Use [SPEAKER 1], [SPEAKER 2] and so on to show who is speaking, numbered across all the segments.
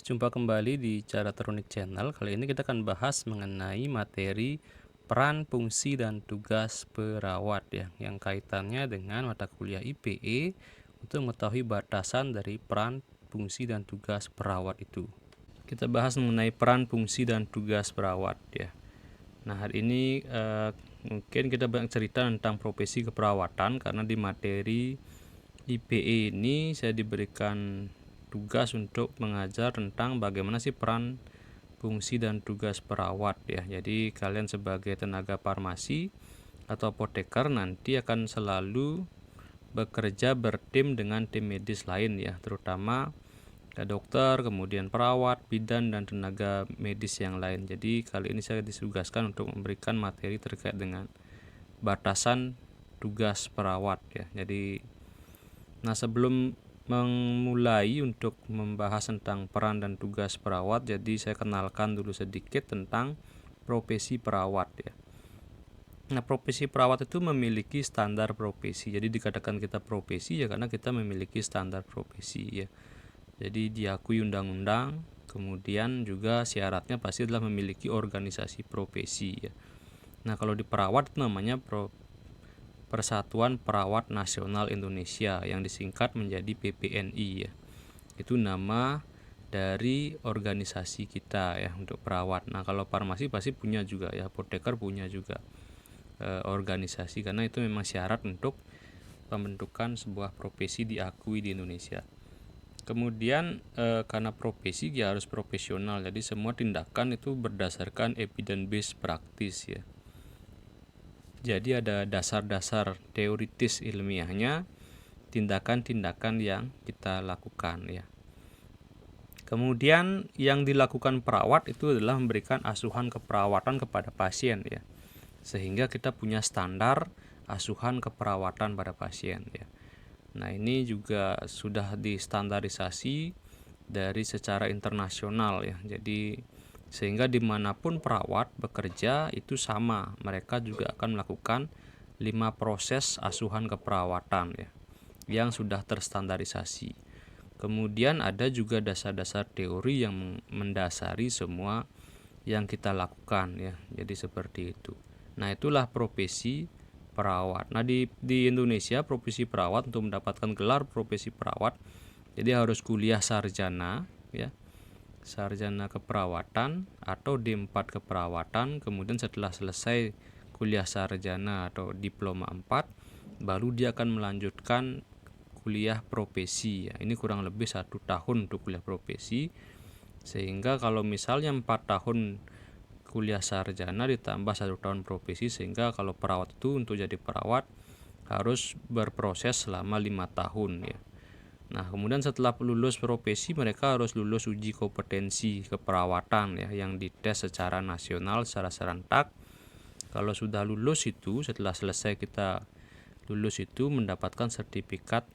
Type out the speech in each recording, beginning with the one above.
[SPEAKER 1] Jumpa kembali di Caratronik Channel. Kali ini kita akan bahas mengenai materi peran, fungsi, dan tugas perawat ya, yang kaitannya dengan mata kuliah IPE untuk mengetahui batasan dari peran, fungsi, dan tugas perawat itu. Kita bahas mengenai peran, fungsi, dan tugas perawat ya. Nah, hari ini mungkin kita banyak cerita tentang profesi keperawatan karena di materi IPE ini saya diberikan tugas untuk mengajar tentang bagaimana sih peran, fungsi, dan tugas perawat ya. Jadi kalian sebagai tenaga farmasi atau apoteker nanti akan selalu bekerja bertim dengan tim medis lain ya, terutama dokter, kemudian perawat, bidan, dan tenaga medis yang lain. Jadi kali ini saya ditugaskan untuk memberikan materi terkait dengan batasan tugas perawat ya. Sebelum memulai untuk membahas tentang peran dan tugas perawat, jadi saya kenalkan dulu sedikit tentang profesi perawat ya. Nah, profesi perawat itu memiliki standar profesi. Jadi dikatakan kita profesi ya karena kita memiliki standar profesi ya. Jadi diakui undang-undang, kemudian juga syaratnya pasti adalah memiliki organisasi profesi ya. Nah, kalau di perawat itu namanya Persatuan Perawat Nasional Indonesia yang disingkat menjadi PPNI ya. Itu nama dari organisasi kita ya untuk perawat. Nah, kalau farmasi pasti punya juga ya, apoteker punya juga organisasi karena itu memang syarat untuk pembentukan sebuah profesi diakui di Indonesia. Kemudian karena profesi ya harus profesional, jadi semua tindakan itu berdasarkan evidence based practice ya. Jadi ada dasar-dasar teoritis ilmiahnya tindakan-tindakan yang kita lakukan ya. Kemudian yang dilakukan perawat itu adalah memberikan asuhan keperawatan kepada pasien ya. Sehingga kita punya standar asuhan keperawatan pada pasien ya. Nah, ini juga sudah distandarisasi dari secara internasional ya. Jadi sehingga dimanapun perawat bekerja itu sama, mereka juga akan melakukan 5 proses asuhan keperawatan ya, yang sudah terstandarisasi. Kemudian ada juga dasar-dasar teori yang mendasari semua yang kita lakukan ya. Jadi seperti itu. Nah, itulah profesi perawat. Nah, di Indonesia profesi perawat untuk mendapatkan gelar profesi perawat jadi harus kuliah sarjana ya. Sarjana keperawatan atau D4 keperawatan, kemudian setelah selesai kuliah sarjana atau diploma 4 baru dia akan melanjutkan kuliah profesi ya. Ini kurang lebih 1 tahun untuk kuliah profesi, sehingga kalau misalnya 4 tahun kuliah sarjana ditambah 1 tahun profesi, sehingga kalau perawat itu untuk jadi perawat harus berproses selama 5 tahun ya. Nah, kemudian setelah lulus profesi mereka harus lulus uji kompetensi keperawatan ya, yang dites secara nasional secara serentak. Kalau sudah lulus itu, setelah selesai kita lulus itu mendapatkan sertifikat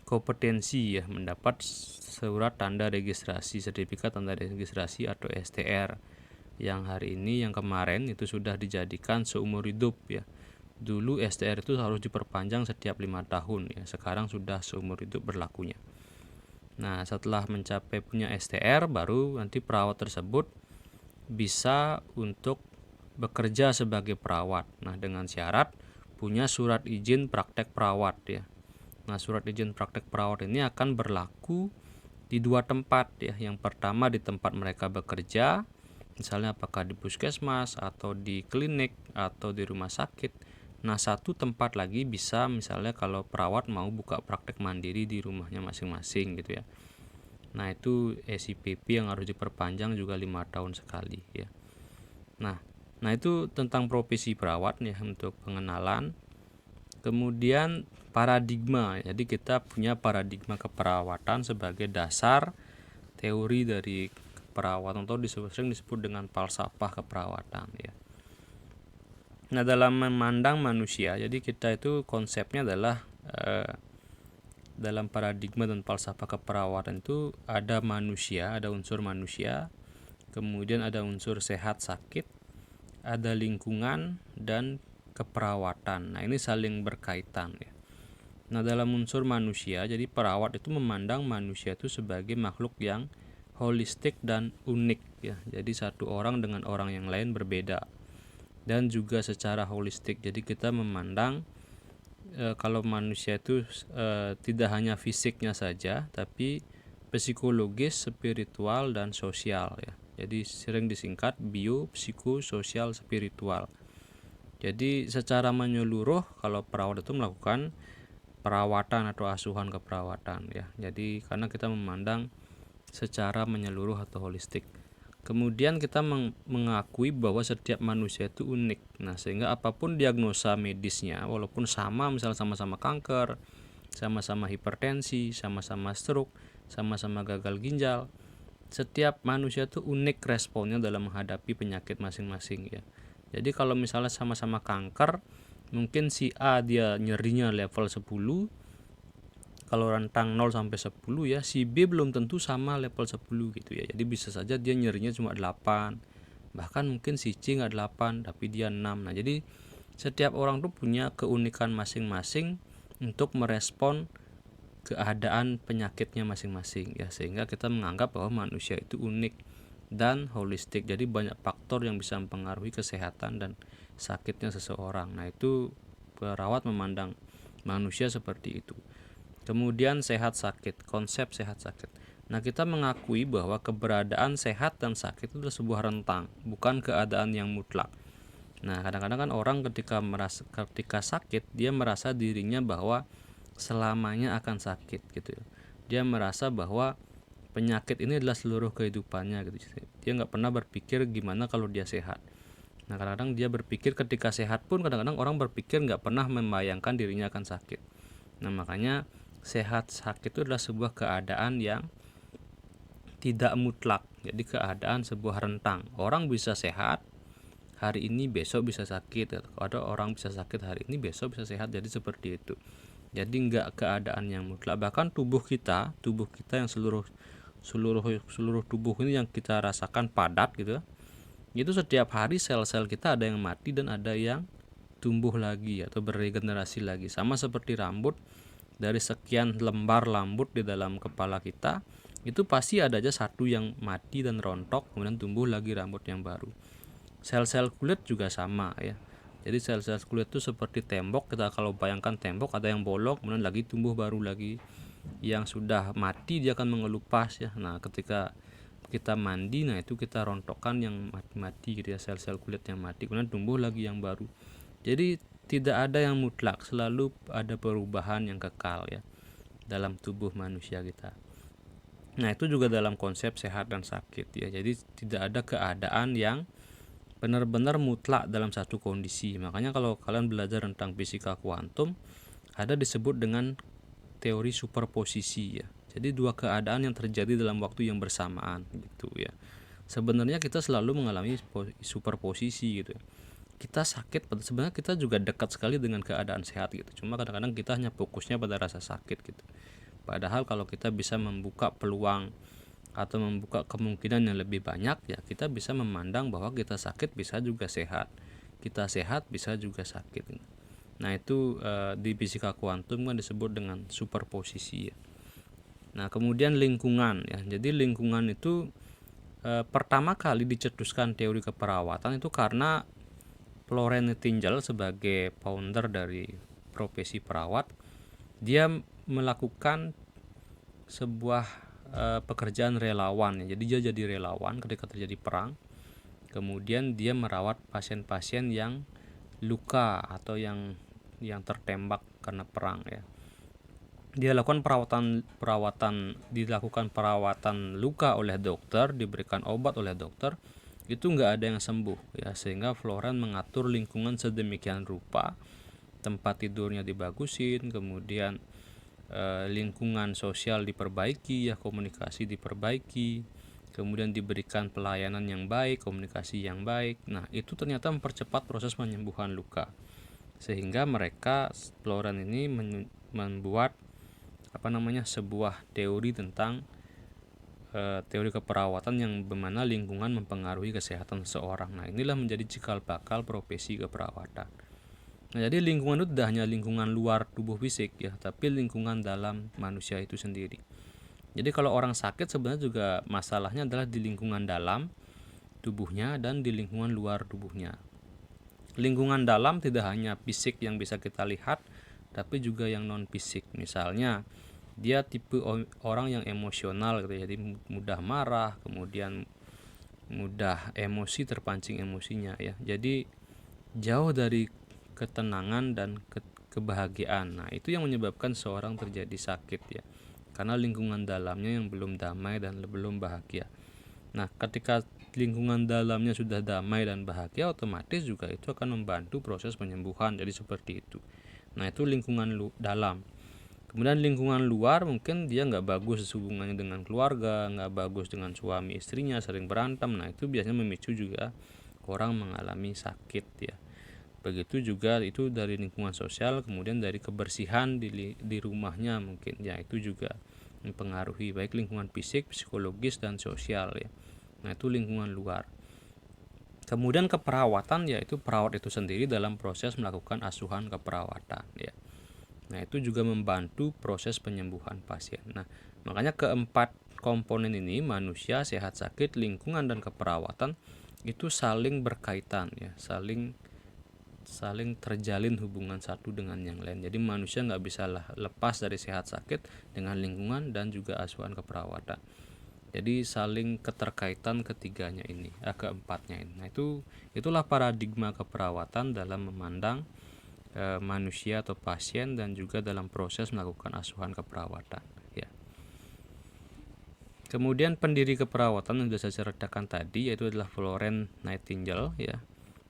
[SPEAKER 1] kompetensi ya, mendapat surat tanda registrasi, sertifikat tanda registrasi atau STR. Yang hari ini, yang kemarin itu sudah dijadikan seumur hidup ya. Dulu STR itu harus diperpanjang setiap 5 tahun ya, sekarang sudah seumur hidup berlakunya. Nah, setelah mencapai punya STR baru nanti perawat tersebut bisa untuk bekerja sebagai perawat. Nah, dengan syarat punya surat izin praktek perawat ya. Nah, surat izin praktek perawat ini akan berlaku di 2 tempat ya. Yang pertama di tempat mereka bekerja, misalnya apakah di puskesmas atau di klinik atau di rumah sakit. Nah, 1 tempat lagi bisa misalnya kalau perawat mau buka praktek mandiri di rumahnya masing-masing gitu ya. Nah, itu SIPP yang harus diperpanjang juga 5 tahun sekali ya. Nah itu tentang profesi perawat ya untuk pengenalan. Kemudian paradigma. Jadi kita punya paradigma keperawatan sebagai dasar teori dari keperawatan atau sering disebut dengan falsafah keperawatan ya. Nah, dalam memandang manusia, jadi kita itu konsepnya adalah dalam paradigma dan falsafah keperawatan itu ada manusia, ada unsur manusia, kemudian ada unsur sehat sakit, ada lingkungan dan keperawatan. Nah, ini saling berkaitan ya. Nah, dalam unsur manusia, jadi perawat itu memandang manusia itu sebagai makhluk yang holistik dan unik ya. Jadi satu orang dengan orang yang lain berbeda. Dan juga secara holistik. Jadi kita memandang kalau manusia itu tidak hanya fisiknya saja, tapi psikologis, spiritual, dan sosial ya. Jadi sering disingkat bio, psiko, sosial, spiritual. Jadi secara menyeluruh kalau perawat itu melakukan perawatan atau asuhan keperawatan ya. Jadi karena kita memandang secara menyeluruh atau holistik. Kemudian kita mengakui bahwa setiap manusia itu unik. Nah, sehingga apapun diagnosa medisnya, walaupun sama, misalnya sama-sama kanker, sama-sama hipertensi, sama-sama stroke, sama-sama gagal ginjal, setiap manusia itu unik responnya dalam menghadapi penyakit masing-masing ya. Jadi kalau misalnya sama-sama kanker, mungkin si A dia nyerinya level 10, kalau rentang 0 sampai 10 ya, si B belum tentu sama level 10 gitu ya. Jadi bisa saja dia nyerinya cuma 8. Bahkan mungkin si C nggak 8 tapi dia 6. Nah, jadi setiap orang tuh punya keunikan masing-masing untuk merespon keadaan penyakitnya masing-masing ya, sehingga kita menganggap bahwa manusia itu unik dan holistik. Jadi banyak faktor yang bisa mempengaruhi kesehatan dan sakitnya seseorang. Nah, itu perawat memandang manusia seperti itu. Kemudian sehat sakit, konsep sehat sakit. Nah, kita mengakui bahwa keberadaan sehat dan sakit itu adalah sebuah rentang, bukan keadaan yang mutlak. Nah, kadang-kadang kan orang ketika sakit, dia merasa dirinya bahwa selamanya akan sakit gitu. Dia merasa bahwa penyakit ini adalah seluruh kehidupannya gitu. Dia nggak pernah berpikir gimana kalau dia sehat. Nah, kadang-kadang dia berpikir ketika sehat pun kadang-kadang orang berpikir nggak pernah membayangkan dirinya akan sakit. Nah, makanya sehat sakit itu adalah sebuah keadaan yang tidak mutlak. Jadi keadaan sebuah rentang. Orang bisa sehat hari ini, besok bisa sakit. Ada orang bisa sakit hari ini, besok bisa sehat. Jadi seperti itu. Jadi enggak keadaan yang mutlak. Bahkan tubuh kita yang seluruh tubuh ini yang kita rasakan padat gitu. Itu setiap hari sel-sel kita ada yang mati dan ada yang tumbuh lagi atau beregenerasi lagi. Sama seperti rambut, dari sekian lembar rambut di dalam kepala kita, itu pasti ada aja satu yang mati dan rontok, kemudian tumbuh lagi rambut yang baru. Sel-sel kulit juga sama ya. Jadi sel-sel kulit itu seperti tembok. Kita kalau bayangkan tembok, ada yang bolong, kemudian lagi tumbuh baru lagi. Yang sudah mati dia akan mengelupas ya. Nah, ketika kita mandi, nah itu kita rontokkan yang mati gitu ya, sel-sel kulit yang mati, kemudian tumbuh lagi yang baru. Jadi tidak ada yang mutlak, selalu ada perubahan yang kekal ya dalam tubuh manusia kita. Nah, itu juga dalam konsep sehat dan sakit ya. Jadi tidak ada keadaan yang benar-benar mutlak dalam satu kondisi. Makanya kalau kalian belajar tentang fisika kuantum, ada disebut dengan teori superposisi ya. Jadi dua keadaan yang terjadi dalam waktu yang bersamaan gitu ya. Sebenarnya kita selalu mengalami superposisi gitu. Kita sakit, sebenarnya kita juga dekat sekali dengan keadaan sehat gitu. Cuma kadang-kadang kita hanya fokusnya pada rasa sakit gitu. Padahal kalau kita bisa membuka peluang atau membuka kemungkinan yang lebih banyak ya, kita bisa memandang bahwa kita sakit bisa juga sehat, kita sehat bisa juga sakit. Nah, itu di fisika kuantum kan disebut dengan superposisi ya. Nah, kemudian lingkungan ya. Jadi lingkungan itu pertama kali dicetuskan teori keperawatan itu karena Florence Nightingale sebagai founder dari profesi perawat, dia melakukan sebuah pekerjaan relawan ya. Jadi dia jadi relawan ketika terjadi perang. Kemudian dia merawat pasien-pasien yang luka atau yang tertembak karena perang ya. Dia lakukan dilakukan perawatan luka oleh dokter, diberikan obat oleh dokter, itu nggak ada yang sembuh ya, sehingga Florence mengatur lingkungan sedemikian rupa, tempat tidurnya dibagusin, kemudian lingkungan sosial diperbaiki ya, komunikasi diperbaiki, kemudian diberikan pelayanan yang baik, komunikasi yang baik. Nah, itu ternyata mempercepat proses penyembuhan luka, sehingga Florence ini membuat sebuah teori tentang teori keperawatan yang bagaimana lingkungan mempengaruhi kesehatan seseorang. Nah, inilah menjadi cikal bakal profesi keperawatan. Nah, jadi lingkungan itu tidak hanya lingkungan luar tubuh fisik ya, tapi lingkungan dalam manusia itu sendiri. Jadi kalau orang sakit sebenarnya juga masalahnya adalah di lingkungan dalam tubuhnya dan di lingkungan luar tubuhnya. Lingkungan dalam tidak hanya fisik yang bisa kita lihat, tapi juga yang non fisik. Misalnya dia tipe orang yang emosional gitu ya, jadi mudah marah, kemudian mudah emosi, terpancing emosinya ya. Jadi jauh dari ketenangan dan kebahagiaan. Nah, itu yang menyebabkan seorang terjadi sakit ya. Karena lingkungan dalamnya yang belum damai dan belum bahagia. Nah, ketika lingkungan dalamnya sudah damai dan bahagia, otomatis juga itu akan membantu proses penyembuhan. Jadi seperti itu. Nah, itu lingkungan dalam. Kemudian lingkungan luar, mungkin dia nggak bagus hubungannya dengan keluarga, nggak bagus dengan suami istrinya, sering berantem. Nah, itu biasanya memicu juga orang mengalami sakit ya. Begitu juga itu dari lingkungan sosial, kemudian dari kebersihan di rumahnya mungkin ya, itu juga mempengaruhi baik lingkungan fisik, psikologis, dan sosial ya. Nah, itu lingkungan luar. Kemudian keperawatan, yaitu perawat itu sendiri dalam proses melakukan asuhan keperawatan ya. Nah, itu juga membantu proses penyembuhan pasien. Nah, makanya keempat komponen ini, manusia, sehat sakit, lingkungan, dan keperawatan, itu saling berkaitan ya, saling terjalin hubungan satu dengan yang lain. Jadi manusia nggak bisa lepas dari sehat sakit dengan lingkungan dan juga asuhan keperawatan. Jadi saling keterkaitan ketiganya ini, keempatnya ini. Nah, itulah paradigma keperawatan dalam memandang manusia atau pasien dan juga dalam proses melakukan asuhan keperawatan ya. Kemudian pendiri keperawatan yang sudah saya ceritakan tadi yaitu adalah Florence Nightingale ya.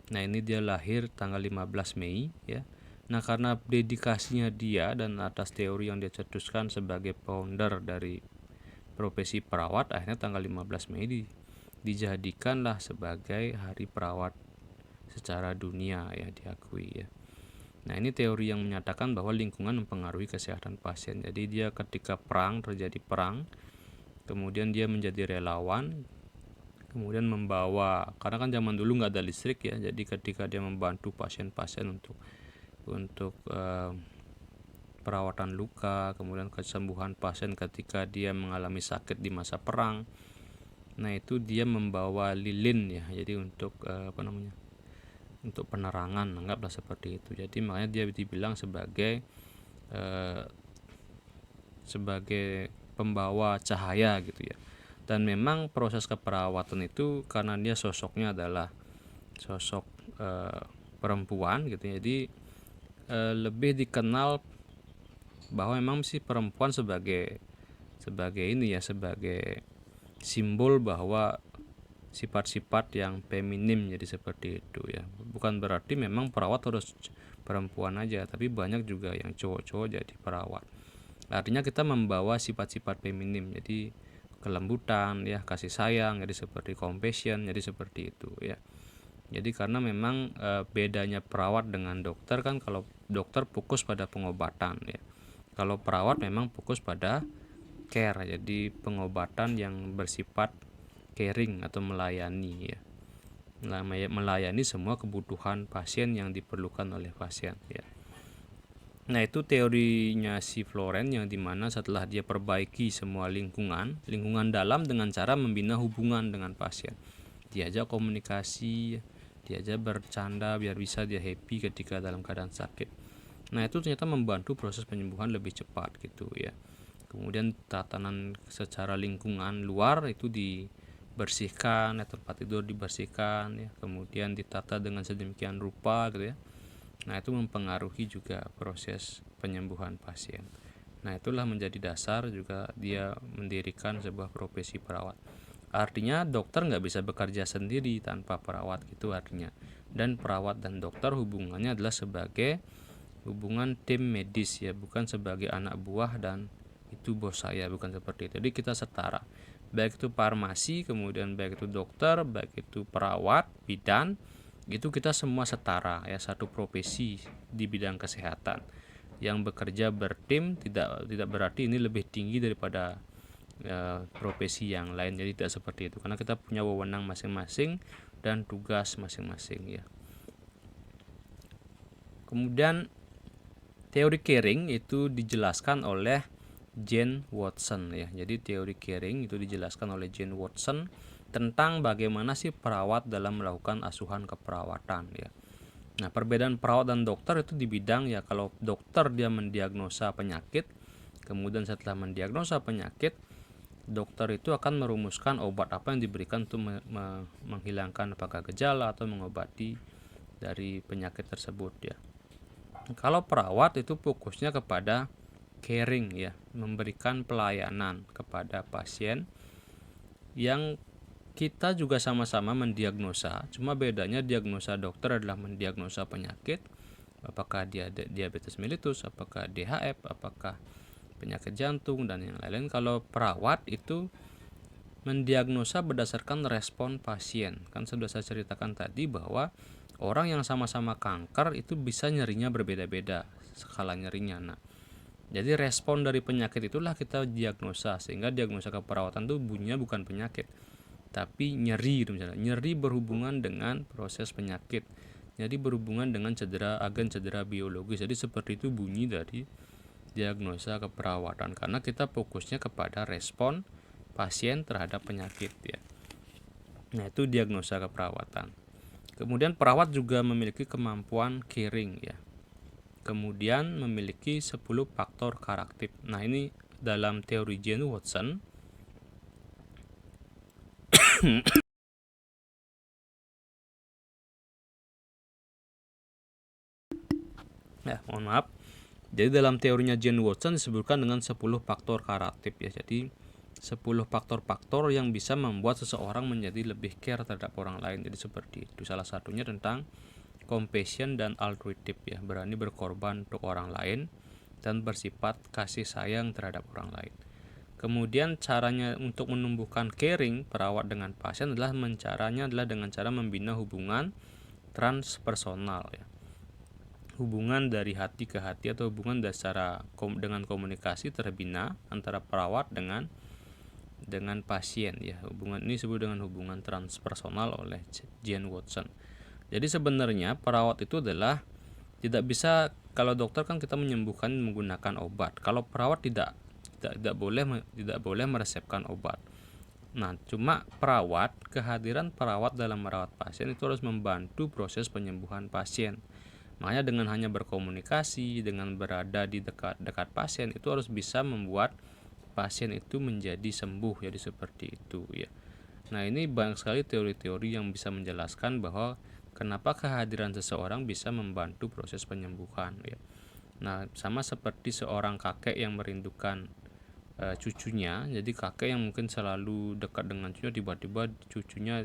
[SPEAKER 1] Nah, ini dia lahir tanggal 15 Mei ya. Nah, karena dedikasinya dia dan atas teori yang dia cetuskan sebagai founder dari profesi perawat, akhirnya tanggal 15 Mei dijadikanlah sebagai hari perawat secara dunia ya, diakui ya. Nah, ini teori yang menyatakan bahwa lingkungan mempengaruhi kesehatan pasien. Jadi dia ketika terjadi perang, kemudian dia menjadi relawan, kemudian membawa, karena kan zaman dulu nggak ada listrik ya, jadi ketika dia membantu pasien-pasien untuk perawatan luka, kemudian kesembuhan pasien ketika dia mengalami sakit di masa perang. Nah, itu dia membawa lilin ya, jadi untuk untuk penerangan, anggaplah seperti itu. Jadi makanya dia dibilang sebagai pembawa cahaya gitu ya. Dan memang proses keperawatan itu karena dia sosoknya adalah sosok perempuan gitu ya, jadi lebih dikenal bahwa memang si perempuan sebagai ini ya, sebagai simbol bahwa sifat-sifat yang feminim, jadi seperti itu ya. Bukan berarti memang perawat harus perempuan aja, tapi banyak juga yang cowok-cowok jadi perawat. Artinya kita membawa sifat-sifat feminim, jadi kelembutan ya, kasih sayang, jadi seperti compassion, jadi seperti itu ya. Jadi karena memang bedanya perawat dengan dokter kan, kalau dokter fokus pada pengobatan ya, kalau perawat memang fokus pada care, jadi pengobatan yang bersifat caring atau melayani ya, melayani semua kebutuhan pasien yang diperlukan oleh pasien ya. Nah, itu teorinya si Florence, yang dimana setelah dia perbaiki semua lingkungan dalam dengan cara membina hubungan dengan pasien, diajak komunikasi, diajak bercanda biar bisa dia happy ketika dalam keadaan sakit. Nah, itu ternyata membantu proses penyembuhan lebih cepat gitu ya. Kemudian tatanan secara lingkungan luar itu dibersihkan ya, tempat tidur dibersihkan ya, kemudian ditata dengan sedemikian rupa gitu ya. Nah, itu mempengaruhi juga proses penyembuhan pasien. Nah, itulah menjadi dasar juga dia mendirikan sebuah profesi perawat. Artinya dokter nggak bisa bekerja sendiri tanpa perawat gitu artinya. Dan perawat dan dokter hubungannya adalah sebagai hubungan tim medis ya, bukan sebagai anak buah dan itu bos saya, bukan seperti itu. Jadi kita setara, baik itu farmasi, kemudian baik itu dokter, baik itu perawat, bidan, itu kita semua setara ya, satu profesi di bidang kesehatan. Yang bekerja bertim tidak berarti ini lebih tinggi daripada profesi yang lain. Jadi tidak seperti itu, karena kita punya wewenang masing-masing dan tugas masing-masing ya. Kemudian teori caring itu dijelaskan oleh Jane Watson ya. Jadi teori caring itu dijelaskan oleh Jane Watson tentang bagaimana sih perawat dalam melakukan asuhan keperawatan ya. Nah, perbedaan perawat dan dokter itu di bidang ya, kalau dokter dia mendiagnosa penyakit, kemudian setelah mendiagnosa penyakit, dokter itu akan merumuskan obat apa yang diberikan untuk menghilangkan apakah gejala atau mengobati dari penyakit tersebut ya. Kalau perawat itu fokusnya kepada caring ya, memberikan pelayanan kepada pasien yang kita juga sama-sama mendiagnosa, cuma bedanya diagnosa dokter adalah mendiagnosa penyakit, apakah dia diabetes mellitus, apakah DHF, apakah penyakit jantung, dan yang lain-lain. Kalau perawat itu mendiagnosa berdasarkan respon pasien. Kan sudah saya ceritakan tadi bahwa orang yang sama-sama kanker itu bisa nyerinya berbeda-beda, skala nyerinya. Nah, jadi respon dari penyakit itulah kita diagnosa, sehingga diagnosa keperawatan itu bunyinya bukan penyakit, tapi nyeri gitu misalnya. Nyeri berhubungan dengan proses penyakit. Jadi berhubungan dengan agen cedera biologis. Jadi seperti itu bunyi dari diagnosa keperawatan, karena kita fokusnya kepada respon pasien terhadap penyakit ya. Nah, itu diagnosa keperawatan. Kemudian perawat juga memiliki kemampuan caring ya. Kemudian memiliki 10 faktor karakter. Nah, ini dalam teori Jane Watson. Ya, mohon maaf. Jadi dalam teorinya Jane Watson disebutkan dengan 10 faktor karakter ya. Jadi 10 faktor-faktor yang bisa membuat seseorang menjadi lebih care terhadap orang lain. Jadi seperti itu. Salah satunya tentang compassion dan altruistic ya, berani berkorban untuk orang lain dan bersifat kasih sayang terhadap orang lain. Kemudian caranya untuk menumbuhkan caring perawat dengan pasien adalah dengan cara membina hubungan transpersonal ya. Hubungan dari hati ke hati atau hubungan dengan komunikasi terbina antara perawat dengan pasien ya. Hubungan ini disebut dengan hubungan transpersonal oleh Jane Watson. Jadi sebenarnya perawat itu adalah tidak bisa, kalau dokter kan kita menyembuhkan menggunakan obat. Kalau perawat tidak boleh meresepkan obat. Nah, cuma kehadiran perawat dalam merawat pasien itu harus membantu proses penyembuhan pasien. Makanya dengan hanya berkomunikasi, dengan berada di dekat pasien, itu harus bisa membuat pasien itu menjadi sembuh. Jadi seperti itu ya. Nah, ini banyak sekali teori-teori yang bisa menjelaskan bahwa kenapa kehadiran seseorang bisa membantu proses penyembuhan ya. Nah, sama seperti seorang kakek yang merindukan cucunya. Jadi kakek yang mungkin selalu dekat dengan cucunya, tiba-tiba cucunya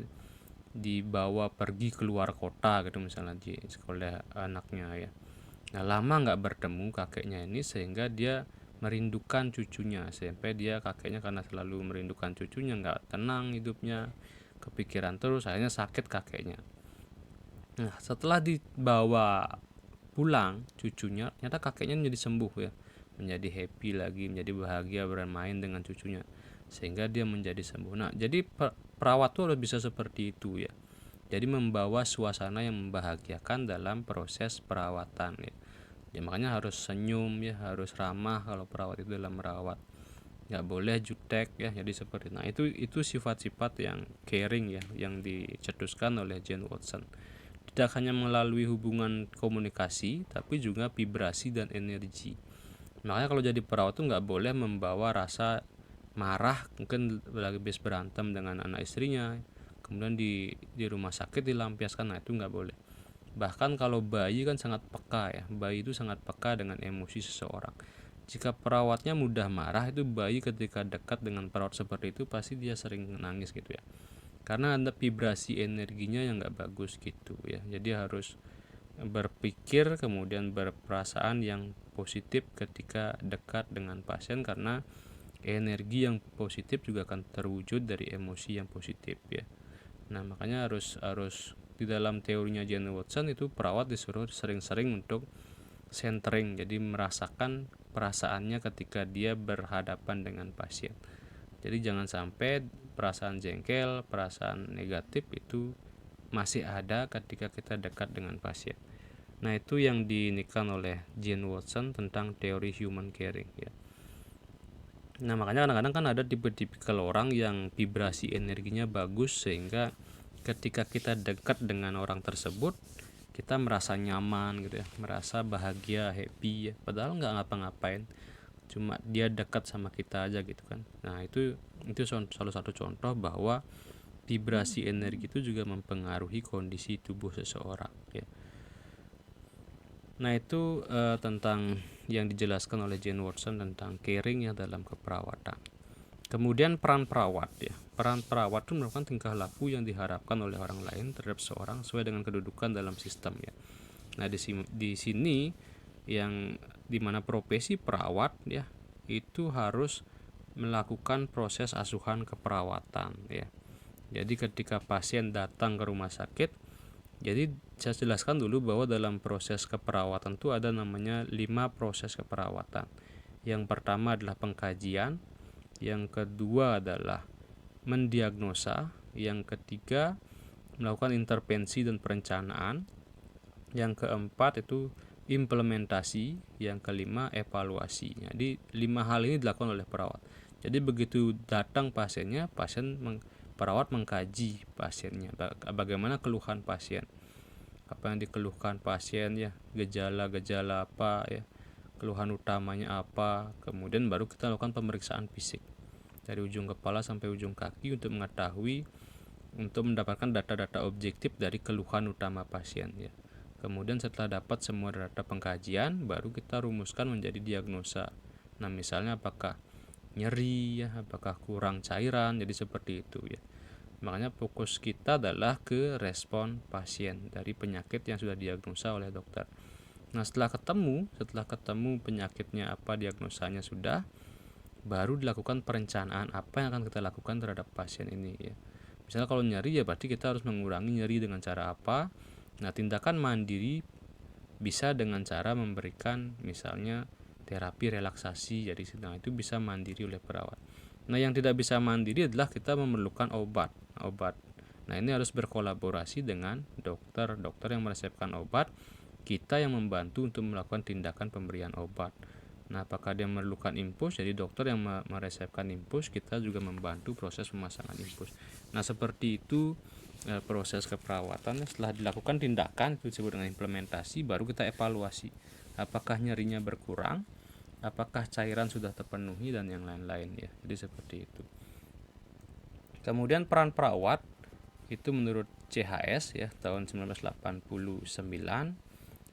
[SPEAKER 1] dibawa pergi keluar kota gitu misalnya di sekolah anaknya ya. Nah, lama nggak bertemu kakeknya ini sehingga dia merindukan cucunya, sampai kakeknya karena selalu merindukan cucunya nggak tenang hidupnya, kepikiran terus, akhirnya sakit kakeknya. Nah, setelah dibawa pulang cucunya, ternyata kakeknya menjadi sembuh ya, menjadi happy lagi, menjadi bahagia bermain dengan cucunya, sehingga dia menjadi sembuh. Nah, jadi perawat tuh harus bisa seperti itu ya. Jadi membawa suasana yang membahagiakan dalam proses perawatan ya. Ya makanya harus senyum ya, harus ramah kalau perawat itu dalam merawat. Nggak boleh jutek ya. Jadi seperti itu. Nah, itu sifat-sifat yang caring ya, yang dicetuskan oleh Jane Watson. Tidak hanya melalui hubungan komunikasi, tapi juga vibrasi dan energi. Makanya kalau jadi perawat tuh nggak boleh membawa rasa marah, mungkin lagi habis berantem dengan anak istrinya, kemudian di rumah sakit dilampiaskan. Nah, itu nggak boleh. Bahkan kalau bayi kan sangat peka ya, bayi itu sangat peka dengan emosi seseorang. Jika perawatnya mudah marah, itu bayi ketika dekat dengan perawat seperti itu pasti dia sering nangis gitu ya, karena ada vibrasi energinya yang nggak bagus gitu ya. Jadi harus berpikir kemudian berperasaan yang positif ketika dekat dengan pasien, karena energi yang positif juga akan terwujud dari emosi yang positif ya. Nah, makanya harus di dalam teorinya Jane Watson itu perawat disuruh sering-sering untuk centering, jadi merasakan perasaannya ketika dia berhadapan dengan pasien. Jadi jangan sampai perasaan jengkel, perasaan negatif itu masih ada ketika kita dekat dengan pasien. Nah, itu yang diinikan oleh Jane Watson tentang teori human caring ya. Nah, makanya kadang-kadang kan ada tipe-tipikal orang yang vibrasi energinya bagus, sehingga ketika kita dekat dengan orang tersebut kita merasa nyaman gitu ya, merasa bahagia, happy ya, padahal nggak ngapa-ngapain, cuma dia dekat sama kita aja gitu kan. Nah, itu salah satu contoh bahwa vibrasi energi itu juga mempengaruhi kondisi tubuh seseorang ya. Nah, itu tentang yang dijelaskan oleh Jane Watson tentang caring ya dalam keperawatan. Kemudian peran perawat ya. Peran perawat itu merupakan tingkah laku yang diharapkan oleh orang lain terhadap seorang sesuai dengan kedudukan dalam sistem ya. Nah, di sini yang dimana profesi perawat ya itu harus melakukan proses asuhan keperawatan ya. Jadi ketika pasien datang ke rumah sakit, jadi saya jelaskan dulu bahwa dalam proses keperawatan itu ada namanya 5 proses keperawatan. Yang pertama adalah pengkajian, yang kedua adalah mendiagnosa, yang ketiga melakukan intervensi dan perencanaan, yang keempat itu implementasi, yang kelima evaluasi. Jadi 5 hal ini dilakukan oleh perawat. Jadi begitu datang pasiennya, perawat mengkaji pasiennya, bagaimana keluhan pasien, apa yang dikeluhkan pasien ya, gejala-gejala apa ya, keluhan utamanya apa, kemudian baru kita lakukan pemeriksaan fisik dari ujung kepala sampai ujung kaki untuk mendapatkan data-data objektif dari keluhan utama pasien ya. Kemudian setelah dapat semua data pengkajian, baru kita rumuskan menjadi diagnosa. Nah, misalnya apakah nyeri ya, apakah kurang cairan, jadi seperti itu ya. Makanya fokus kita adalah ke respon pasien dari penyakit yang sudah diagnosa oleh dokter. Nah, setelah ketemu penyakitnya apa, diagnosanya sudah, baru dilakukan perencanaan apa yang akan kita lakukan terhadap pasien ini ya. Misalnya kalau nyeri ya berarti kita harus mengurangi nyeri dengan cara apa. Nah, tindakan mandiri bisa dengan cara memberikan misalnya terapi relaksasi, jadi itu bisa mandiri oleh perawat. Nah, yang tidak bisa mandiri adalah kita memerlukan obat. Nah, ini harus berkolaborasi dengan dokter yang meresepkan obat, kita yang membantu untuk melakukan tindakan pemberian obat. Nah, apakah dia memerlukan infus, jadi dokter yang meresepkan infus, kita juga membantu proses pemasangan infus. Nah, seperti itu proses keperawatan. Setelah dilakukan tindakan itu disebut dengan implementasi, baru kita evaluasi apakah nyerinya berkurang, apakah cairan sudah terpenuhi, dan yang lain-lain ya. Jadi seperti itu. Kemudian peran perawat itu menurut CHS ya tahun 1989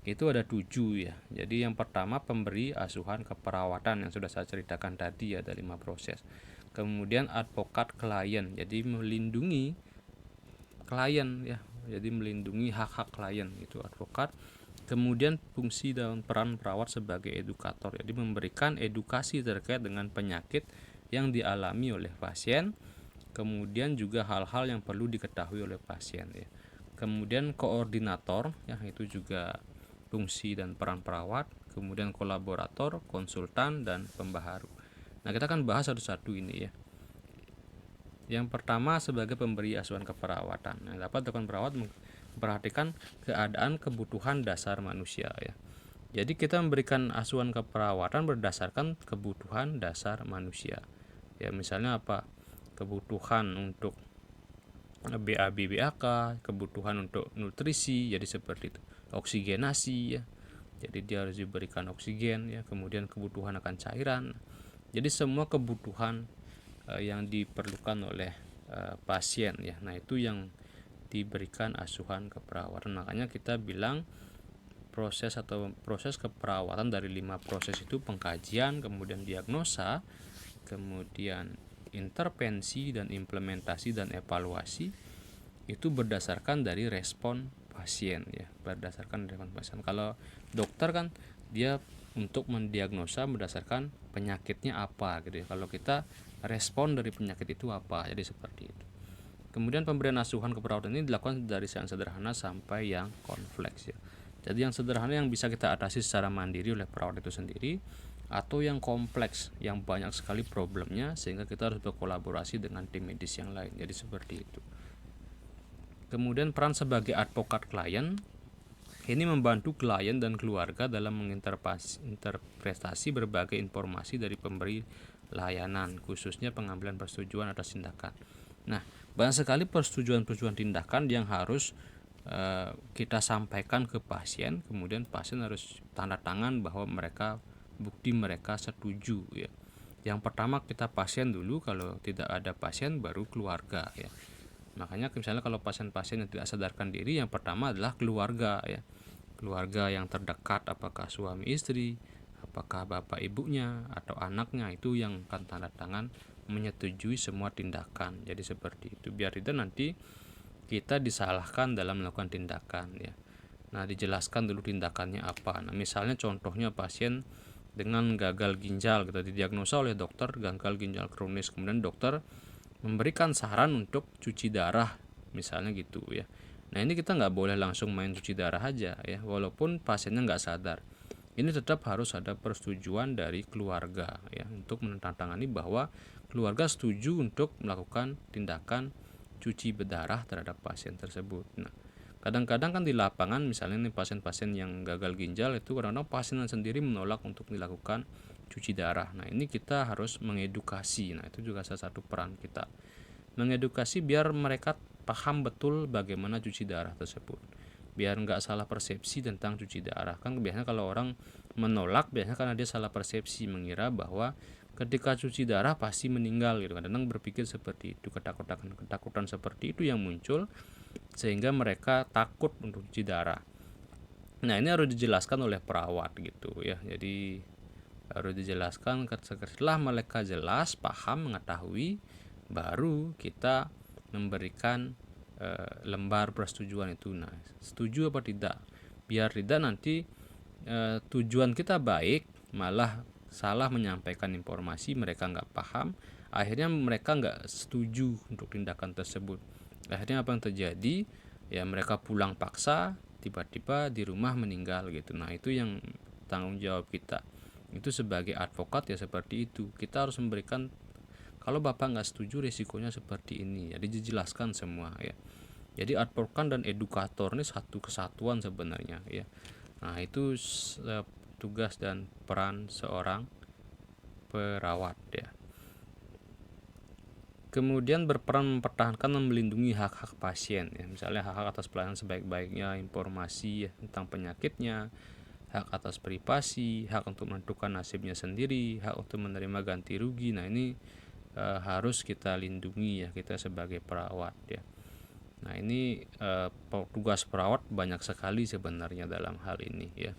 [SPEAKER 1] itu ada 7 ya. Jadi yang pertama pemberi asuhan keperawatan yang sudah saya ceritakan tadi, ada 5 proses. Kemudian advokat klien, jadi melindungi klien ya, jadi melindungi hak-hak klien, itu advokat. Kemudian fungsi dan peran perawat sebagai edukator, jadi memberikan edukasi terkait dengan penyakit yang dialami oleh pasien, kemudian juga hal-hal yang perlu diketahui oleh pasien ya. Kemudian koordinator ya, itu juga fungsi dan peran perawat. Kemudian kolaborator, konsultan, dan pembaharu. Nah, kita akan bahas satu-satu ini ya. Yang pertama sebagai pemberi asuhan keperawatan. Nah, dapat dilakukan perawat memperhatikan keadaan kebutuhan dasar manusia ya. Jadi kita memberikan asuhan keperawatan berdasarkan kebutuhan dasar manusia. Ya, misalnya apa? Kebutuhan untuk BAB BAK, kebutuhan untuk nutrisi, jadi seperti itu. Oksigenasi ya. Jadi dia harus diberikan oksigen ya, kemudian kebutuhan akan cairan. Jadi semua kebutuhan yang diperlukan oleh pasien ya. Nah, itu yang diberikan asuhan keperawatan. Makanya kita bilang proses keperawatan dari 5 proses itu pengkajian, kemudian diagnosa, kemudian intervensi dan implementasi dan evaluasi, itu berdasarkan dari respon pasien ya, berdasarkan respon pasien. Kalau dokter kan dia untuk mendiagnosa berdasarkan penyakitnya apa gitu ya. Kalau kita respon dari penyakit itu apa, jadi seperti itu. Kemudian pemberian asuhan keperawatan ini dilakukan dari yang sederhana sampai yang kompleks ya. Jadi yang sederhana yang bisa kita atasi secara mandiri oleh perawat itu sendiri, atau yang kompleks yang banyak sekali problemnya sehingga kita harus berkolaborasi dengan tim medis yang lain. Jadi seperti itu. Kemudian peran sebagai advokat klien, ini membantu klien dan keluarga dalam menginterpretasi berbagai informasi dari pemberi layanan, khususnya pengambilan persetujuan atas tindakan. Nah, banyak sekali persetujuan tindakan yang harus kita sampaikan ke pasien, kemudian pasien harus tanda tangan bahwa bukti mereka setuju ya. Yang pertama kita pasien dulu, kalau tidak ada pasien baru keluarga ya. Makanya misalnya kalau pasien-pasien yang tidak sadarkan diri, yang pertama adalah keluarga ya. Keluarga yang terdekat, apakah suami istri, apakah bapak ibunya atau anaknya, itu yang akan tanda tangan menyetujui semua tindakan. Jadi seperti itu, biar tidak nanti kita disalahkan dalam melakukan tindakan ya. Nah, dijelaskan dulu tindakannya apa. Nah, misalnya contohnya pasien dengan gagal ginjal, kita didiagnosa oleh dokter gagal ginjal kronis, kemudian dokter memberikan saran untuk cuci darah misalnya gitu ya. Nah, ini kita nggak boleh langsung main cuci darah aja ya, walaupun pasiennya nggak sadar. Ini tetap harus ada persetujuan dari keluarga ya, untuk menandatangani bahwa keluarga setuju untuk melakukan tindakan cuci berdarah terhadap pasien tersebut. Nah, kadang-kadang kan di lapangan misalnya nih pasien-pasien yang gagal ginjal itu kadang-kadang pasien sendiri menolak untuk dilakukan cuci darah. Nah, ini kita harus mengedukasi. Nah, itu juga salah satu peran kita, mengedukasi biar mereka paham betul bagaimana cuci darah tersebut, biar nggak salah persepsi tentang cuci darah. Kan biasanya kalau orang menolak biasanya karena dia salah persepsi, mengira bahwa ketika cuci darah pasti meninggal gitu. Kadang-kadang berpikir seperti itu, ketakutan seperti itu yang muncul sehingga mereka takut untuk cuci darah. Nah, ini harus dijelaskan oleh perawat gitu ya. Jadi harus dijelaskan, setelah mereka jelas, paham, mengetahui, baru kita memberikan lembar persetujuan itu. Nah, setuju apa tidak, biar tidak nanti tujuan kita baik malah salah menyampaikan informasi, mereka nggak paham, akhirnya mereka nggak setuju untuk tindakan tersebut. Akhirnya apa yang terjadi ya, mereka pulang paksa, tiba-tiba di rumah meninggal gitu. Nah, itu yang tanggung jawab kita itu sebagai advokat ya, seperti itu kita harus memberikan, kalau bapak nggak setuju risikonya seperti ini, jadi dijelaskan semua ya. Jadi advokat dan edukator ini satu kesatuan sebenarnya ya. Nah, itu tugas dan peran seorang perawat ya. Kemudian berperan mempertahankan dan melindungi hak-hak pasien ya. Misalnya hak atas pelayanan sebaik-baiknya, informasi ya, tentang penyakitnya, hak atas privasi, hak untuk menentukan nasibnya sendiri, hak untuk menerima ganti rugi. Nah, ini harus kita lindungi ya, kita sebagai perawat ya. Nah, ini tugas perawat banyak sekali sebenarnya dalam hal ini ya.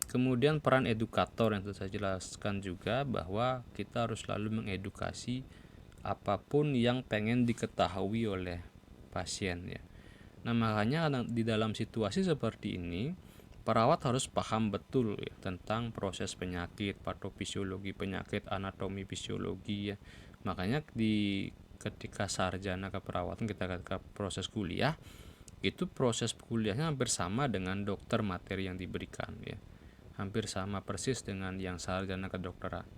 [SPEAKER 1] Kemudian peran edukator yang saya jelaskan juga, bahwa kita harus selalu mengedukasi apapun yang pengen diketahui oleh pasien ya. Nah, makanya di dalam situasi seperti ini perawat harus paham betul ya, tentang proses penyakit, patofisiologi penyakit, anatomi fisiologi ya. Makanya ketika sarjana keperawatan, kita ketika proses kuliah, itu proses kuliahnya hampir sama dengan dokter materi yang diberikan ya. Hampir sama persis dengan yang sarjana kedokteran.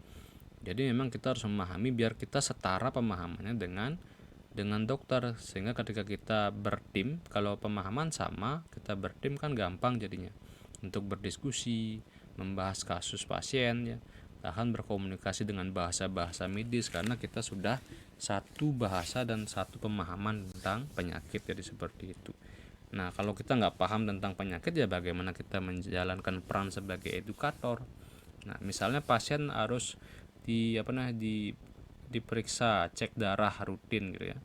[SPEAKER 1] Jadi memang kita harus memahami biar kita setara pemahamannya dengan dokter, sehingga ketika kita bertim, kalau pemahaman sama, kita bertim kan gampang jadinya untuk berdiskusi, membahas kasus pasien ya, bahkan berkomunikasi dengan bahasa-bahasa medis, karena kita sudah satu bahasa dan satu pemahaman tentang penyakit. Jadi seperti itu. Nah, kalau kita nggak paham tentang penyakit ya bagaimana kita menjalankan peran sebagai edukator. Nah, misalnya pasien harus diperiksa, cek darah rutin gitu ya,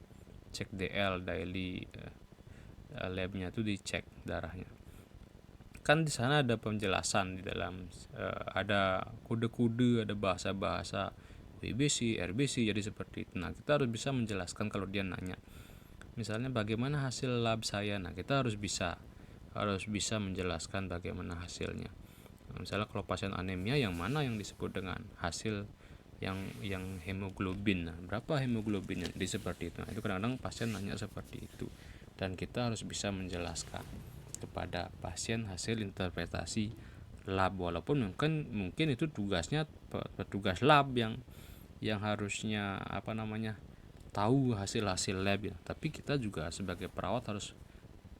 [SPEAKER 1] cek DL daily, labnya itu dicek darahnya. Kan di sana ada penjelasan, di dalam ada kode-kode, ada bahasa-bahasa BBC, RBC, jadi seperti itu. Nah, kita harus bisa menjelaskan kalau dia nanya, misalnya bagaimana hasil lab saya. Nah, kita harus bisa menjelaskan bagaimana hasilnya. Nah, misalnya kalau pasien anemia, yang mana yang disebut dengan hasil yang hemoglobin. Nah, berapa hemoglobinnya, jadi seperti itu. Nah, itu kadang-kadang pasien nanya seperti itu, dan kita harus bisa menjelaskan kepada pasien hasil interpretasi lab, walaupun mungkin itu tugasnya petugas lab yang harusnya tahu hasil-hasil lab ya. Tapi kita juga sebagai perawat harus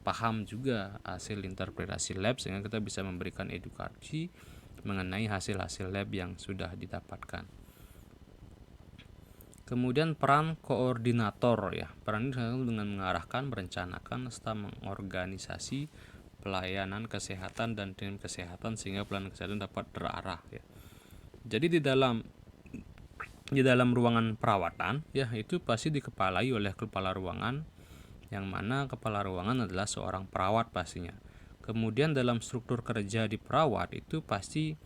[SPEAKER 1] paham juga hasil interpretasi lab, sehingga kita bisa memberikan edukasi mengenai hasil-hasil lab yang sudah didapatkan. Kemudian peran koordinator ya. Peran ini dengan mengarahkan, merencanakan, serta mengorganisasi pelayanan kesehatan dan tim kesehatan sehingga pelayanan kesehatan dapat terarah ya. Jadi di dalam ruangan perawatan ya itu pasti dikepalai oleh kepala ruangan, yang mana kepala ruangan adalah seorang perawat pastinya. Kemudian dalam struktur kerja di perawat itu pasti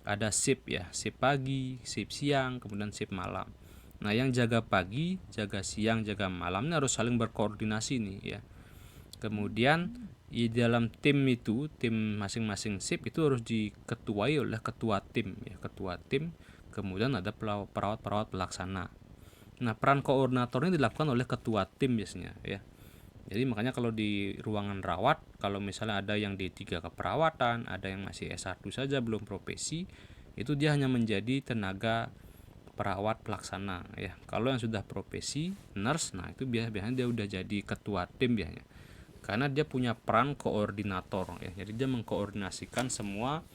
[SPEAKER 1] ada shift ya, shift pagi, shift siang, kemudian shift malam. Nah, yang jaga pagi, jaga siang, jaga malam ini harus saling berkoordinasi nih ya. Kemudian di dalam tim itu, tim masing-masing shift itu harus diketuai oleh ketua tim ya, ketua tim. Kemudian ada perawat-perawat pelaksana. Nah, peran koordinator ini dilakukan oleh ketua tim biasanya ya. Jadi makanya kalau di ruangan rawat, kalau misalnya ada yang D3 keperawatan, ada yang masih S1 saja belum profesi, itu dia hanya menjadi tenaga perawat pelaksana ya. Kalau yang sudah profesi nurse, nah itu biasanya dia udah jadi ketua tim biasanya. Karena dia punya peran koordinator ya. Jadi dia mengkoordinasikan semua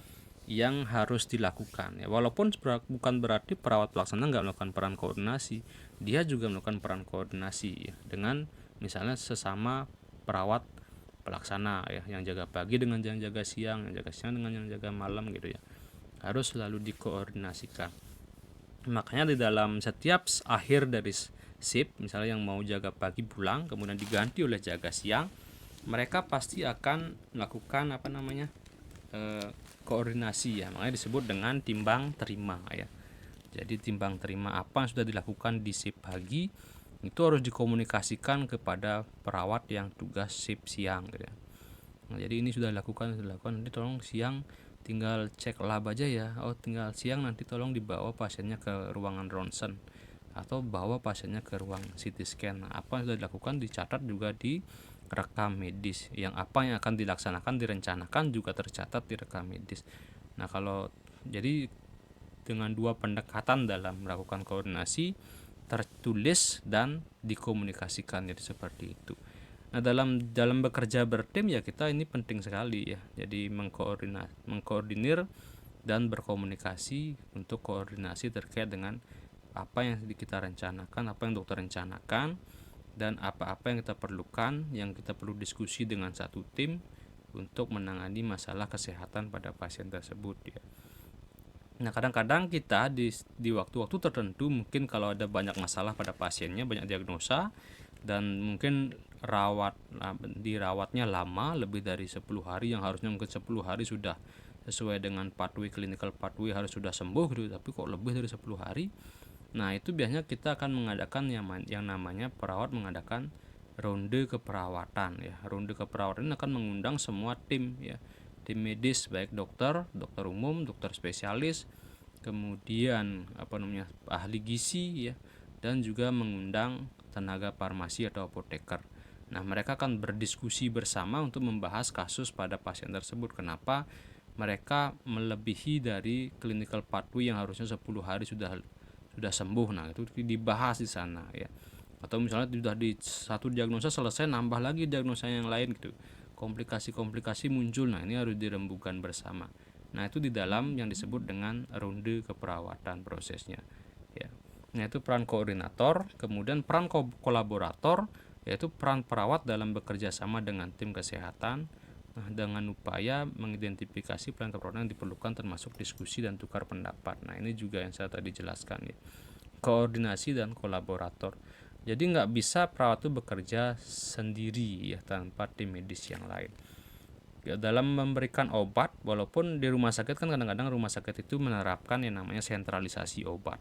[SPEAKER 1] yang harus dilakukan ya. Walaupun bukan berarti perawat pelaksana nggak melakukan peran koordinasi, dia juga melakukan peran koordinasi ya, dengan misalnya sesama perawat pelaksana ya, yang jaga pagi dengan yang jaga siang, yang jaga siang dengan yang jaga malam gitu ya, harus selalu dikoordinasikan. Makanya di dalam setiap akhir dari shift, misalnya yang mau jaga pagi pulang kemudian diganti oleh jaga siang, mereka pasti akan melakukan koordinasi ya, makanya disebut dengan timbang terima ya. Jadi timbang terima apa yang sudah dilakukan di shift pagi itu harus dikomunikasikan kepada perawat yang tugas shift siang gitu ya. Nah, jadi ini sudah dilakukan, nanti tolong siang tinggal cek lab aja ya. Oh, tinggal siang nanti tolong dibawa pasiennya ke ruangan ronsen atau bawa pasiennya ke ruang CT scan. Nah, apa yang sudah dilakukan dicatat juga di rekam medis. Yang apa yang akan dilaksanakan direncanakan juga tercatat di rekam medis. Nah, kalau jadi dengan dua pendekatan dalam melakukan koordinasi, tertulis dan dikomunikasikan, jadi seperti itu. Nah, dalam bekerja bertim ya kita ini penting sekali ya. Jadi mengkoordinir dan berkomunikasi untuk koordinasi terkait dengan apa yang kita rencanakan, apa yang dokter rencanakan, dan apa-apa yang kita perlukan, yang kita perlu diskusi dengan satu tim untuk menangani masalah kesehatan pada pasien tersebut ya. Nah, kadang-kadang kita di waktu-waktu tertentu mungkin kalau ada banyak masalah pada pasiennya, banyak diagnosa, dan mungkin dirawatnya lama, lebih dari 10 hari, yang harusnya mungkin 10 hari sudah sesuai dengan pathway, clinical pathway harus sudah sembuh gitu, tapi kok lebih dari 10 hari. Nah, itu biasanya kita akan mengadakan yang namanya perawat mengadakan ronde keperawatan ya. Ronde keperawatan ini akan mengundang semua tim ya, tim medis, baik dokter umum, dokter spesialis, kemudian ahli gizi ya, dan juga mengundang tenaga farmasi atau apoteker. Nah, mereka akan berdiskusi bersama untuk membahas kasus pada pasien tersebut. Kenapa mereka melebihi dari clinical pathway yang harusnya 10 hari sudah sembuh. Nah, itu dibahas di sana ya. Atau misalnya sudah di satu diagnosa selesai, nambah lagi diagnosa yang lain gitu, komplikasi-komplikasi muncul. Nah, ini harus dirembukan bersama. Nah, itu di dalam yang disebut dengan ronde keperawatan prosesnya ya. Nah, itu peran koordinator. Kemudian peran kolaborator, yaitu peran perawat dalam bekerja sama dengan tim kesehatan dengan upaya mengidentifikasi peran keperawatan yang diperlukan, termasuk diskusi dan tukar pendapat. Nah, ini juga yang saya tadi jelaskan ya, koordinasi dan kolaborator. Jadi nggak bisa perawat itu bekerja sendiri ya tanpa tim medis yang lain ya, dalam memberikan obat. Walaupun di rumah sakit kan kadang-kadang rumah sakit itu menerapkan yang namanya sentralisasi obat.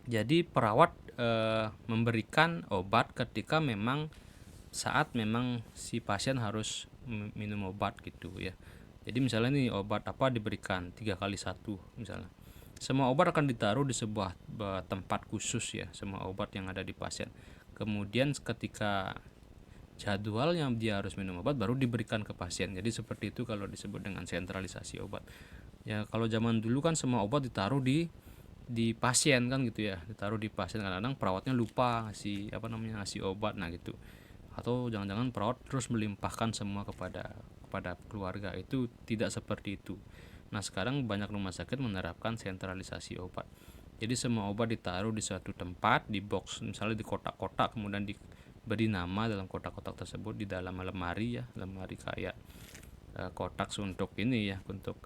[SPEAKER 1] Jadi perawat memberikan obat ketika memang si pasien harus minum obat gitu ya. Jadi misalnya nih obat apa diberikan 3x1 misalnya. Semua obat akan ditaruh di sebuah tempat khusus ya, semua obat yang ada di pasien. Kemudian ketika jadwal yang dia harus minum obat baru diberikan ke pasien. Jadi seperti itu kalau disebut dengan sentralisasi obat. Ya, kalau zaman dulu kan semua obat ditaruh di pasien kan gitu ya, ditaruh di pasien. Kadang-kadang perawatnya lupa ngasih obat, nah gitu. Atau jangan-jangan perawat terus melimpahkan semua kepada keluarga. Itu tidak seperti itu. Nah sekarang banyak rumah sakit menerapkan sentralisasi obat. Jadi semua obat ditaruh di suatu tempat, di box, misalnya di kotak-kotak, kemudian diberi nama dalam kotak-kotak tersebut di dalam lemari ya, lemari kayak kotak untuk ini ya, untuk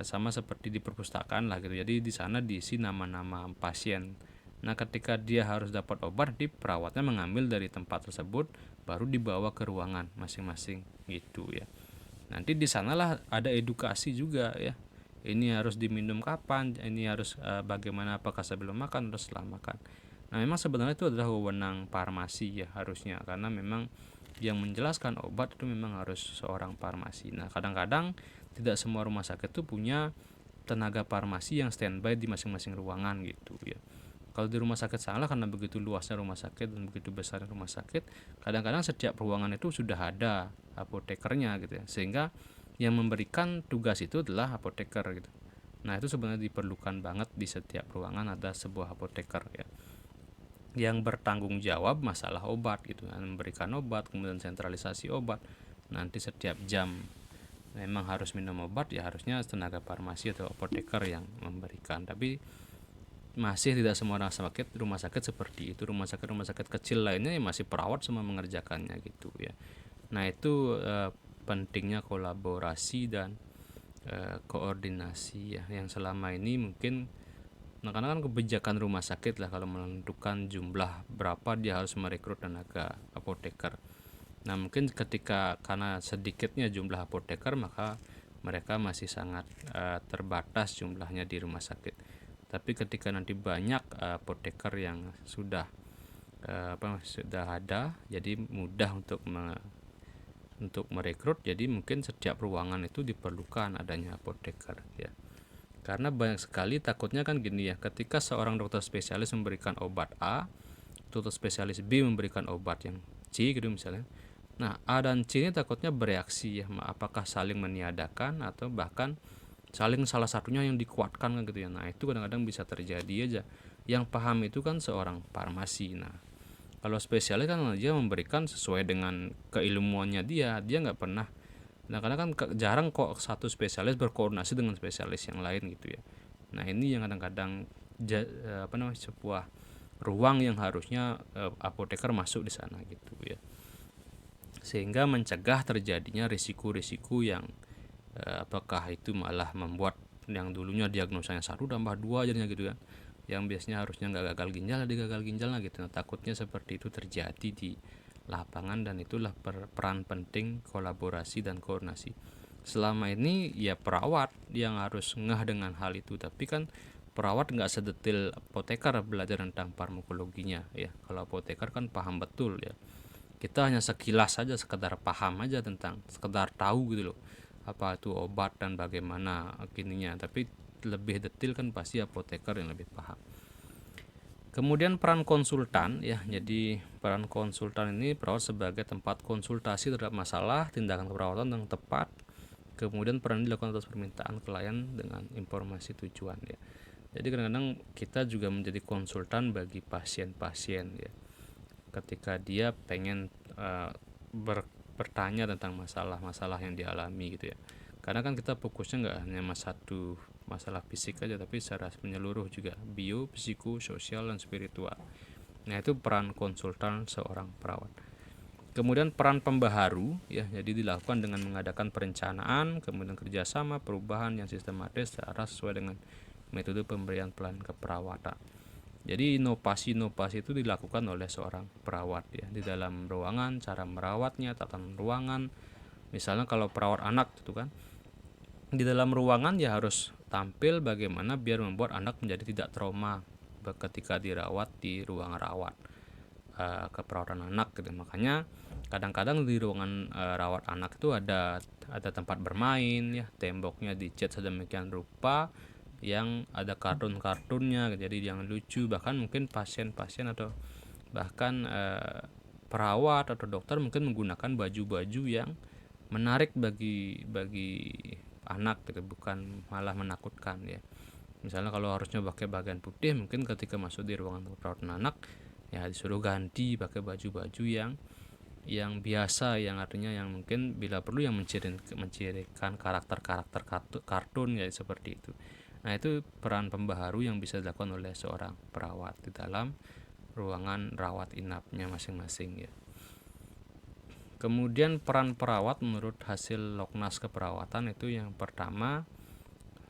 [SPEAKER 1] sama seperti di perpustakaan lah gitu. Jadi di sana diisi nama-nama pasien. Nah ketika dia harus dapat obat, nanti perawatnya mengambil dari tempat tersebut, baru dibawa ke ruangan masing-masing gitu ya. Nanti di sanalah ada edukasi juga ya. Ini harus diminum kapan, ini harus bagaimana, apakah sebelum makan atau setelah makan. Nah memang sebenarnya itu adalah wewenang farmasi ya harusnya, karena memang yang menjelaskan obat itu memang harus seorang farmasi. Nah kadang-kadang tidak semua rumah sakit itu punya tenaga farmasi yang standby di masing-masing ruangan gitu ya. Kalau di rumah sakit salah, karena begitu luasnya rumah sakit dan begitu besar rumah sakit, kadang-kadang setiap ruangan itu sudah ada apotekernya gitu ya, sehingga yang memberikan tugas itu adalah apoteker gitu. Nah itu sebenarnya diperlukan banget, di setiap ruangan ada sebuah apoteker ya, yang bertanggung jawab masalah obat gitu, memberikan obat, kemudian sentralisasi obat. Nanti setiap jam memang harus minum obat ya, harusnya tenaga farmasi atau apoteker yang memberikan. Tapi masih tidak semua rumah sakit seperti itu. Rumah sakit kecil lainnya yang masih perawat semua mengerjakannya gitu ya. Nah itu pentingnya kolaborasi dan koordinasi ya, yang selama ini mungkin karena kan kebijakan rumah sakit lah kalau menentukan jumlah berapa dia harus merekrut tenaga apoteker. Nah mungkin ketika karena sedikitnya jumlah apoteker, maka mereka masih sangat terbatas jumlahnya di rumah sakit. Tapi ketika nanti banyak apoteker yang sudah ada, jadi mudah untuk merekrut. Jadi mungkin setiap ruangan itu diperlukan adanya apoteker ya. Karena banyak sekali takutnya kan gini ya, ketika seorang dokter spesialis memberikan obat A, dokter spesialis B memberikan obat yang C gitu misalnya. Nah A dan C ini takutnya bereaksi ya, apakah saling meniadakan atau bahkan saling salah satunya yang dikuatkan kan gitu ya. Nah itu kadang-kadang bisa terjadi aja. Yang paham itu kan seorang farmasi. Nah kalau spesialis kan dia memberikan sesuai dengan keilmuannya dia nggak pernah. Nah karena kan jarang kok satu spesialis berkoordinasi dengan spesialis yang lain gitu ya. Nah ini yang kadang-kadang sebuah ruang yang harusnya apoteker masuk di sana gitu ya, sehingga mencegah terjadinya risiko-risiko yang apakah itu malah membuat yang dulunya diagnosanya 1+2 jadinya gitu kan, yang biasanya harusnya nggak gagal ginjal jadi gagal ginjal lah gitu. Nah, takutnya seperti itu terjadi di lapangan, dan itulah peran penting kolaborasi dan koordinasi. Selama ini ya perawat yang harus ngeh dengan hal itu, tapi kan perawat nggak sedetil apoteker belajar tentang farmakologinya ya. Kalau apoteker kan paham betul ya, kita hanya sekilas saja, sekedar paham aja tentang, sekedar tahu gitu loh apa itu obat dan bagaimana kininya, tapi lebih detail kan pasti apoteker yang lebih paham. Kemudian peran konsultan ya, jadi peran konsultan ini perawat sebagai tempat konsultasi terhadap masalah tindakan keperawatan yang tepat, kemudian peran dilakukan atas permintaan klien dengan informasi tujuan ya. Jadi kadang-kadang kita juga menjadi konsultan bagi pasien-pasien ya, ketika dia pengen bertanya tentang masalah-masalah yang dialami gitu ya. Karena kan kita fokusnya nggak hanya satu masalah fisik aja, tapi secara menyeluruh juga, bio, psiko, sosial, dan spiritual. Nah itu peran konsultan seorang perawat. Kemudian peran pembaharu ya, jadi dilakukan dengan mengadakan perencanaan, kemudian kerjasama, perubahan yang sistematis secara sesuai dengan metode pemberian pelayanan keperawatan. Jadi inovasi-inovasi itu dilakukan oleh seorang perawat ya, di dalam ruangan, cara merawatnya, tatanan ruangan. Misalnya kalau perawat anak itu kan, di dalam ruangan ya harus tampil bagaimana biar membuat anak menjadi tidak trauma ketika dirawat di ruang rawat keperawatan anak gitu. Makanya kadang-kadang di ruangan rawat anak itu ada tempat bermain ya, temboknya dicat sedemikian rupa yang ada kartun-kartunnya, jadi yang lucu. Bahkan mungkin pasien-pasien atau bahkan perawat atau dokter mungkin menggunakan baju-baju yang menarik bagi anak gitu, bukan malah menakutkan ya. Misalnya kalau harusnya pakai bagian putih, mungkin ketika masuk di ruangan perawatan anak ya disuruh ganti pakai baju-baju yang yang biasa, yang artinya yang mungkin bila perlu yang mencirikan karakter-karakter kartun ya, seperti itu. Nah, itu peran pembaharu yang bisa dilakukan oleh seorang perawat di dalam ruangan rawat inapnya masing-masing ya. Kemudian peran perawat menurut hasil Loknas keperawatan itu yang pertama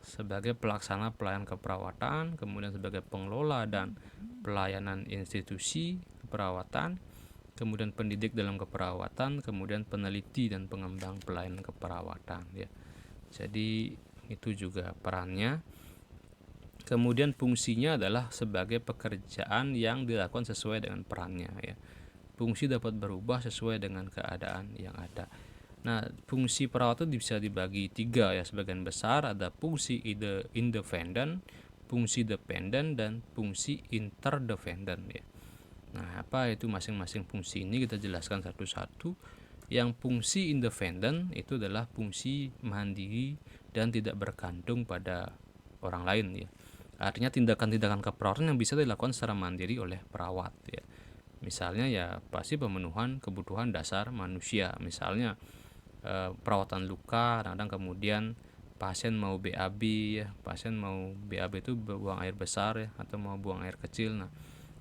[SPEAKER 1] sebagai pelaksana pelayanan keperawatan, kemudian sebagai pengelola dan pelayanan institusi keperawatan, kemudian pendidik dalam keperawatan, kemudian peneliti dan pengembang pelayanan keperawatan ya. Jadi itu juga perannya. Kemudian fungsinya adalah sebagai pekerjaan yang dilakukan sesuai dengan perannya ya. Fungsi dapat berubah sesuai dengan keadaan yang ada. Nah, fungsi perawat itu bisa dibagi 3 ya, sebagian besar ada fungsi independen, fungsi dependen, dan fungsi interdependen ya. Nah, apa itu masing-masing fungsi ini kita jelaskan satu-satu. Yang fungsi independen itu adalah fungsi mandiri dan tidak bergantung pada orang lain ya. Artinya tindakan-tindakan keperawatan yang bisa dilakukan secara mandiri oleh perawat ya. Misalnya ya pasti pemenuhan kebutuhan dasar manusia. Misalnya perawatan luka, kadang-kadang kemudian pasien mau BAB ya, pasien mau BAB itu buang air besar ya, atau mau buang air kecil. Nah,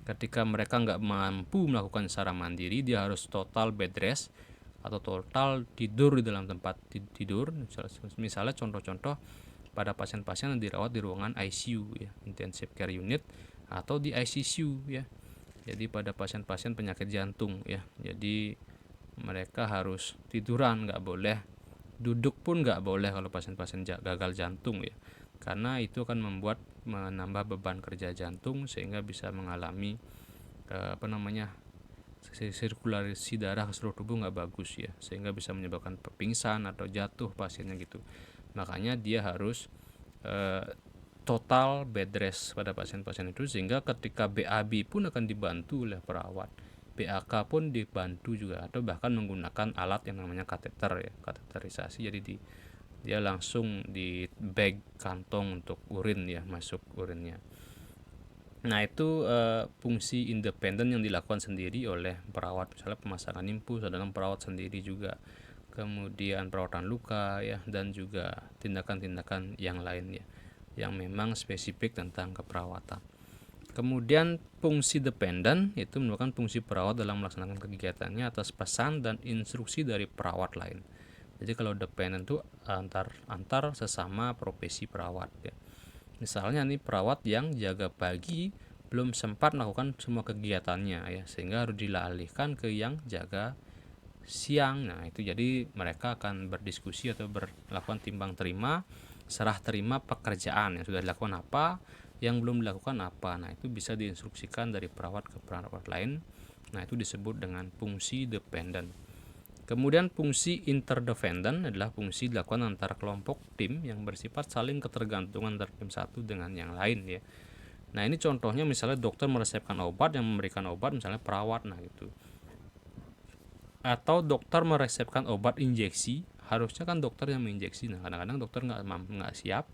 [SPEAKER 1] ketika mereka nggak mampu melakukan secara mandiri, dia harus total bed rest atau total tidur di dalam tempat tidur. Misalnya contoh-contoh pada pasien-pasien yang dirawat di ruangan ICU ya, intensive care unit, atau di ICU ya. Jadi pada pasien-pasien penyakit jantung ya, jadi mereka harus tiduran, nggak boleh duduk pun nggak boleh kalau pasien-pasien gagal jantung ya, karena itu akan menambah beban kerja jantung sehingga bisa mengalami sirkulasi darah ke seluruh tubuh nggak bagus ya, sehingga bisa menyebabkan pingsan atau jatuh pasiennya gitu. Makanya dia harus total bed rest pada pasien-pasien itu, sehingga ketika BAB pun akan dibantu oleh perawat, BAK pun dibantu juga, atau bahkan menggunakan alat yang namanya kateter ya, kateterisasi. Jadi dia langsung di bag kantong untuk urin ya, masuk urinnya. Nah, itu fungsi independen yang dilakukan sendiri oleh perawat, misalnya pemasangan infus adalah perawat sendiri juga, kemudian perawatan luka ya, dan juga tindakan-tindakan yang lain ya, yang memang spesifik tentang keperawatan. Kemudian fungsi dependen itu merupakan fungsi perawat dalam melaksanakan kegiatannya atas pesan dan instruksi dari perawat lain. Jadi kalau dependen itu antar sesama profesi perawat ya. Misalnya nih perawat yang jaga pagi belum sempat melakukan semua kegiatannya ya, sehingga harus dialihkan ke yang jaga siang. Nah, itu jadi mereka akan berdiskusi atau melakukan timbang terima, serah terima pekerjaan yang sudah dilakukan apa, yang belum dilakukan apa. Nah, itu bisa diinstruksikan dari perawat ke perawat lain. Nah, itu disebut dengan fungsi dependen. Kemudian fungsi interdependen adalah fungsi dilakukan antar kelompok tim yang bersifat saling ketergantungan antara tim satu dengan yang lain ya. Nah, ini contohnya misalnya dokter meresepkan obat, yang memberikan obat misalnya perawat, nah gitu. Atau dokter meresepkan obat injeksi, harusnya kan dokter yang menginjeksi. Nah, kadang-kadang dokter nggak siap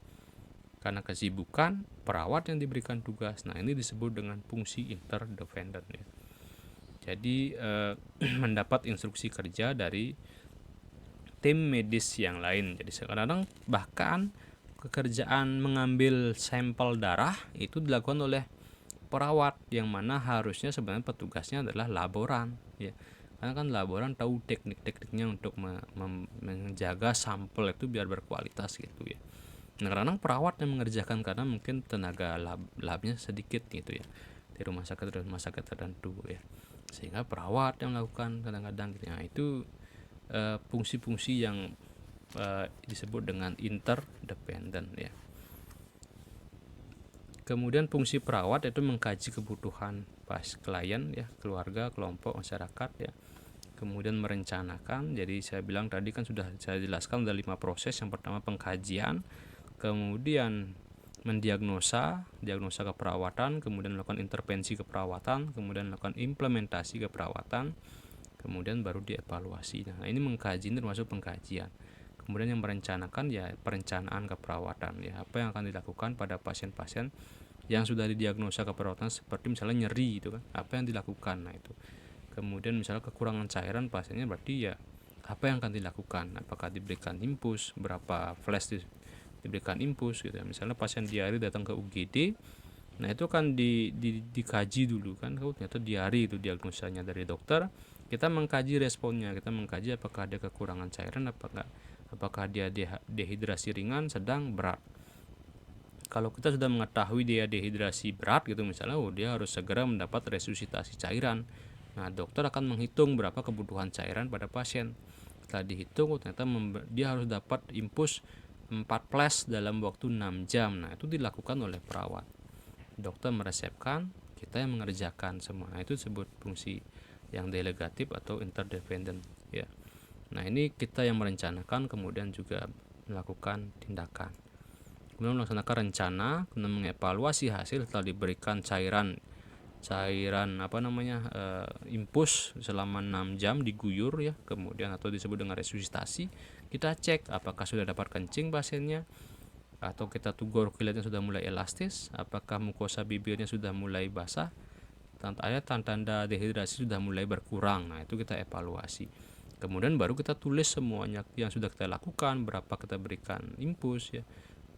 [SPEAKER 1] karena kesibukan, perawat yang diberikan tugas. Nah, ini disebut dengan fungsi interdependen ya. Jadi mendapat instruksi kerja dari tim medis yang lain. Jadi kadang-kadang bahkan pekerjaan mengambil sampel darah itu dilakukan oleh perawat, yang mana harusnya sebenarnya petugasnya adalah laboran ya, karena kan laboran tahu teknik-tekniknya untuk menjaga sampel itu biar berkualitas gitu ya. Nah, kadang perawat yang mengerjakan karena mungkin tenaga labnya sedikit gitu ya, di rumah sakit tertentu ya, sehingga perawat yang melakukan kadang-kadang gitu. Nah, itu fungsi-fungsi yang disebut dengan interdependen ya. Kemudian fungsi perawat itu mengkaji kebutuhan klien ya, keluarga, kelompok, masyarakat ya. Kemudian merencanakan. Jadi saya bilang tadi kan sudah saya jelaskan ada 5 proses. Yang pertama pengkajian, kemudian diagnosa keperawatan, kemudian melakukan intervensi keperawatan, kemudian melakukan implementasi keperawatan, kemudian baru dievaluasi. Nah, ini mengkaji, ini termasuk pengkajian. Kemudian yang merencanakan ya perencanaan keperawatan ya, apa yang akan dilakukan pada pasien-pasien yang sudah didiagnosa keperawatan seperti misalnya nyeri itu kan, apa yang dilakukan. Nah, itu Kemudian misalnya kekurangan cairan pasiennya, berarti ya apa yang akan dilakukan? Apakah diberikan infus, berapa flash diberikan infus gitu ya. Misalnya pasien diare datang ke UGD, nah itu kan dikaji dulu kan, kalau ternyata diare itu diagnosanya dari dokter, kita mengkaji responnya, kita mengkaji apakah ada kekurangan cairan, apakah dia dehidrasi ringan, sedang, berat. Kalau kita sudah mengetahui dia dehidrasi berat gitu misalnya, dia harus segera mendapat resusitasi cairan. Nah, dokter akan menghitung berapa kebutuhan cairan pada pasien. Setelah dihitung, ternyata dia harus dapat infus 4 flash dalam waktu 6 jam. Nah, itu dilakukan oleh perawat. Dokter meresepkan, kita yang mengerjakan semua. Nah, itu disebut fungsi yang delegatif atau interdependent ya. Nah, ini kita yang merencanakan, kemudian juga melakukan tindakan. Kemudian melaksanakan rencana, kemudian mengevaluasi hasil setelah diberikan cairan infus selama 6 jam diguyur ya, kemudian atau disebut dengan resusitasi. Kita cek apakah sudah dapat kencing pasiennya, atau kita tunggu kulitnya sudah mulai elastis, apakah mukosa bibirnya sudah mulai basah, tanda dehidrasi sudah mulai berkurang. Nah, itu kita evaluasi. Kemudian baru kita tulis semuanya yang sudah kita lakukan, berapa kita berikan infus ya,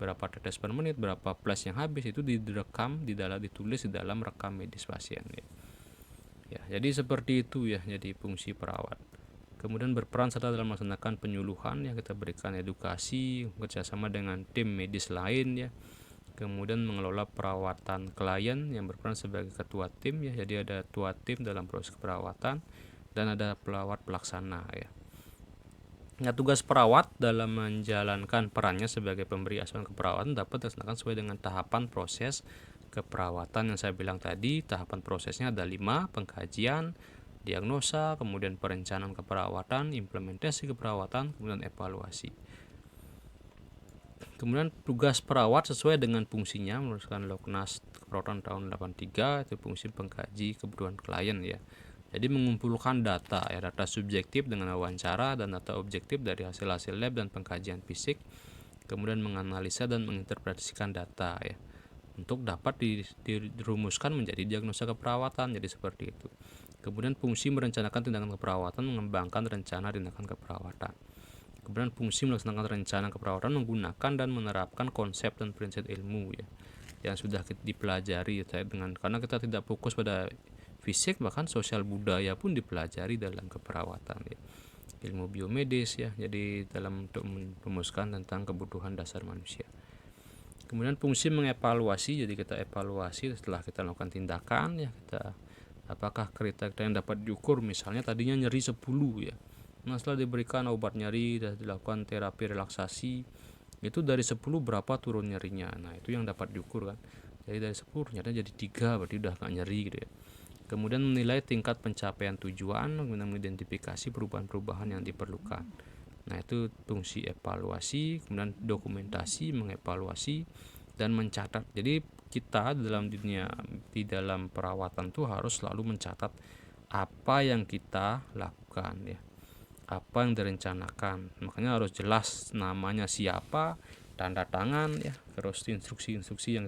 [SPEAKER 1] berapa tetes per menit, berapa flash yang habis, itu direkam ditulis di dalam rekam medis pasien ya. Ya, jadi seperti itu ya, jadi fungsi perawat. Kemudian berperan serta dalam melaksanakan penyuluhan ya, kita berikan edukasi kerjasama dengan tim medis lain ya. Kemudian mengelola perawatan klien yang berperan sebagai ketua tim ya, jadi ada ketua tim dalam proses perawatan dan ada perawat pelaksana ya. Nah, tugas perawat dalam menjalankan perannya sebagai pemberi asuhan keperawatan dapat dilaksanakan sesuai dengan tahapan proses keperawatan yang saya bilang tadi. Tahapan prosesnya ada 5: pengkajian, diagnosa, kemudian perencanaan keperawatan, implementasi keperawatan, kemudian evaluasi. Kemudian tugas perawat sesuai dengan fungsinya menurut Loknas Keperawatan tahun 83, itu fungsi pengkaji kebutuhan klien ya. Jadi mengumpulkan data ya, data subjektif dengan wawancara dan data objektif dari hasil-hasil lab dan pengkajian fisik, kemudian menganalisa dan menginterpretasikan data ya, untuk dapat dirumuskan menjadi diagnosa keperawatan. Jadi seperti itu. Kemudian fungsi merencanakan tindakan keperawatan, mengembangkan rencana tindakan keperawatan. Kemudian fungsi melaksanakan rencana keperawatan menggunakan dan menerapkan konsep dan prinsip ilmu ya, yang sudah dipelajari ya, karena kita tidak fokus pada fisik, bahkan sosial budaya pun dipelajari dalam keperawatan ya. Ilmu biomedis ya, jadi dalam untuk merumuskan tentang kebutuhan dasar manusia. Kemudian fungsi mengevaluasi, jadi kita evaluasi setelah kita melakukan tindakan ya, kita apakah kriteria yang dapat diukur, misalnya tadinya nyeri 10 ya. Nah, setelah diberikan obat nyeri dan dilakukan terapi relaksasi, itu dari 10 berapa turun nyerinya. Nah, itu yang dapat diukur kan. Jadi dari 10 ternyata jadi 3, berarti udah gak nyeri gitu ya. Kemudian menilai tingkat pencapaian tujuan, kemudian mengidentifikasi perubahan-perubahan yang diperlukan. Nah, itu fungsi evaluasi. Kemudian dokumentasi, mengevaluasi, dan mencatat. Jadi kita di dalam perawatan tuh harus selalu mencatat apa yang kita lakukan ya, apa yang direncanakan. Makanya harus jelas namanya siapa, tanda tangan ya, terus instruksi-instruksi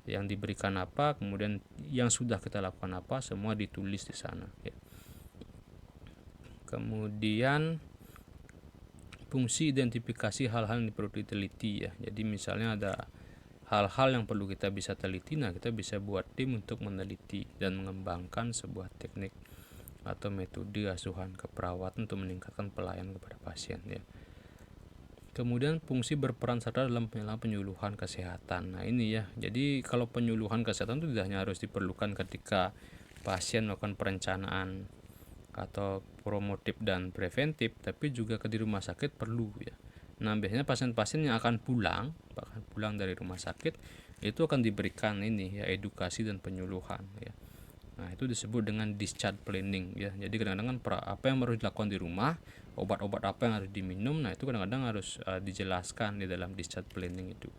[SPEAKER 1] yang diberikan apa, kemudian yang sudah kita lakukan apa, semua ditulis di sana ya. Kemudian fungsi identifikasi hal-hal yang perlu diteliti ya. Jadi misalnya ada hal-hal yang perlu kita bisa teliti, nah kita bisa buat tim untuk meneliti dan mengembangkan sebuah teknik atau metode asuhan keperawatan untuk meningkatkan pelayanan kepada pasien ya. Kemudian fungsi berperan serta dalam penyuluhan kesehatan. Nah, ini ya. Jadi kalau penyuluhan kesehatan itu tidak hanya harus diperlukan ketika pasien melakukan perencanaan atau promotif dan preventif, tapi juga di rumah sakit perlu ya. Nah, biasanya pasien-pasien yang akan pulang dari rumah sakit itu akan diberikan ini ya, edukasi dan penyuluhan ya. Nah, itu disebut dengan discharge planning ya. Jadi kadang-kadang apa yang harus dilakukan di rumah, obat-obat apa yang harus diminum, nah itu kadang-kadang harus dijelaskan di dalam discharge planning itu.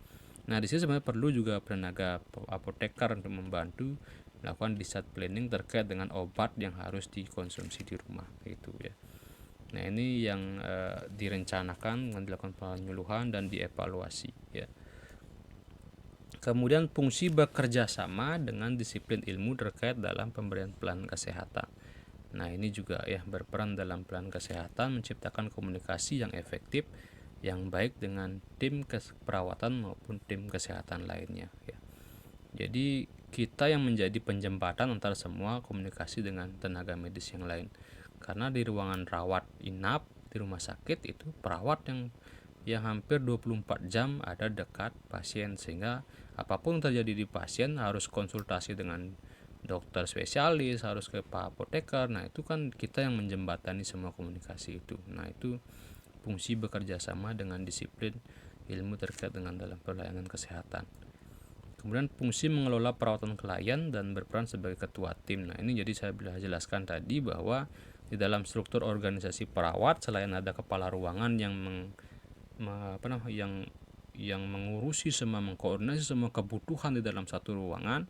[SPEAKER 1] Nah, di sini sebenarnya perlu juga tenaga apoteker untuk membantu melakukan discharge planning terkait dengan obat yang harus dikonsumsi di rumah itu ya. Nah, ini yang direncanakan dengan dilakukan penyuluhan dan dievaluasi ya. Kemudian fungsi bekerja sama dengan disiplin ilmu terkait dalam pemberian pelayanan kesehatan. Nah, ini juga ya berperan dalam pelayanan kesehatan menciptakan komunikasi yang efektif yang baik dengan tim perawatan maupun tim kesehatan lainnya ya. Jadi kita yang menjadi penjembatan antara semua komunikasi dengan tenaga medis yang lain. Karena di ruangan rawat inap di rumah sakit itu perawat yang hampir 24 jam ada dekat pasien, sehingga apapun terjadi di pasien harus konsultasi dengan dokter spesialis, harus ke pak apoteker. Nah, itu kan kita yang menjembatani semua komunikasi itu. Nah, itu fungsi bekerja sama dengan disiplin ilmu terkait dengan dalam pelayanan kesehatan. Kemudian fungsi mengelola perawatan klien dan berperan sebagai ketua tim. Nah, ini jadi saya jelaskan tadi bahwa di dalam struktur organisasi perawat, selain ada kepala ruangan yang mengurusi semua, mengkoordinasi semua kebutuhan di dalam satu ruangan.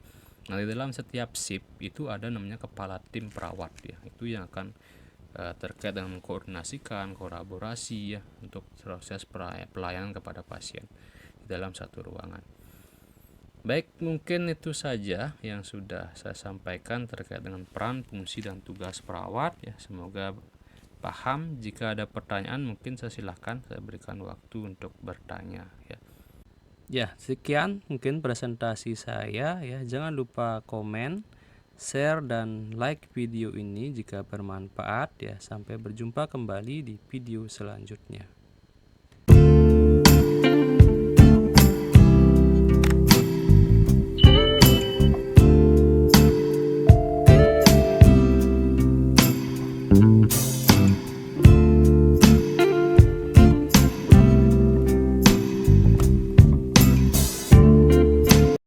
[SPEAKER 1] Nah, di dalam setiap shift itu ada namanya kepala tim perawat ya. Itu yang akan terkait dengan mengkoordinasikan, kolaborasi ya untuk proses pelayanan kepada pasien di dalam satu ruangan. Baik, mungkin itu saja yang sudah saya sampaikan terkait dengan peran, fungsi, dan tugas perawat ya. Semoga paham. Jika ada pertanyaan mungkin saya silahkan, saya berikan waktu untuk bertanya ya. Ya, sekian mungkin presentasi saya ya. Jangan lupa komen, share, dan like video ini jika bermanfaat ya. Sampai berjumpa kembali di video selanjutnya.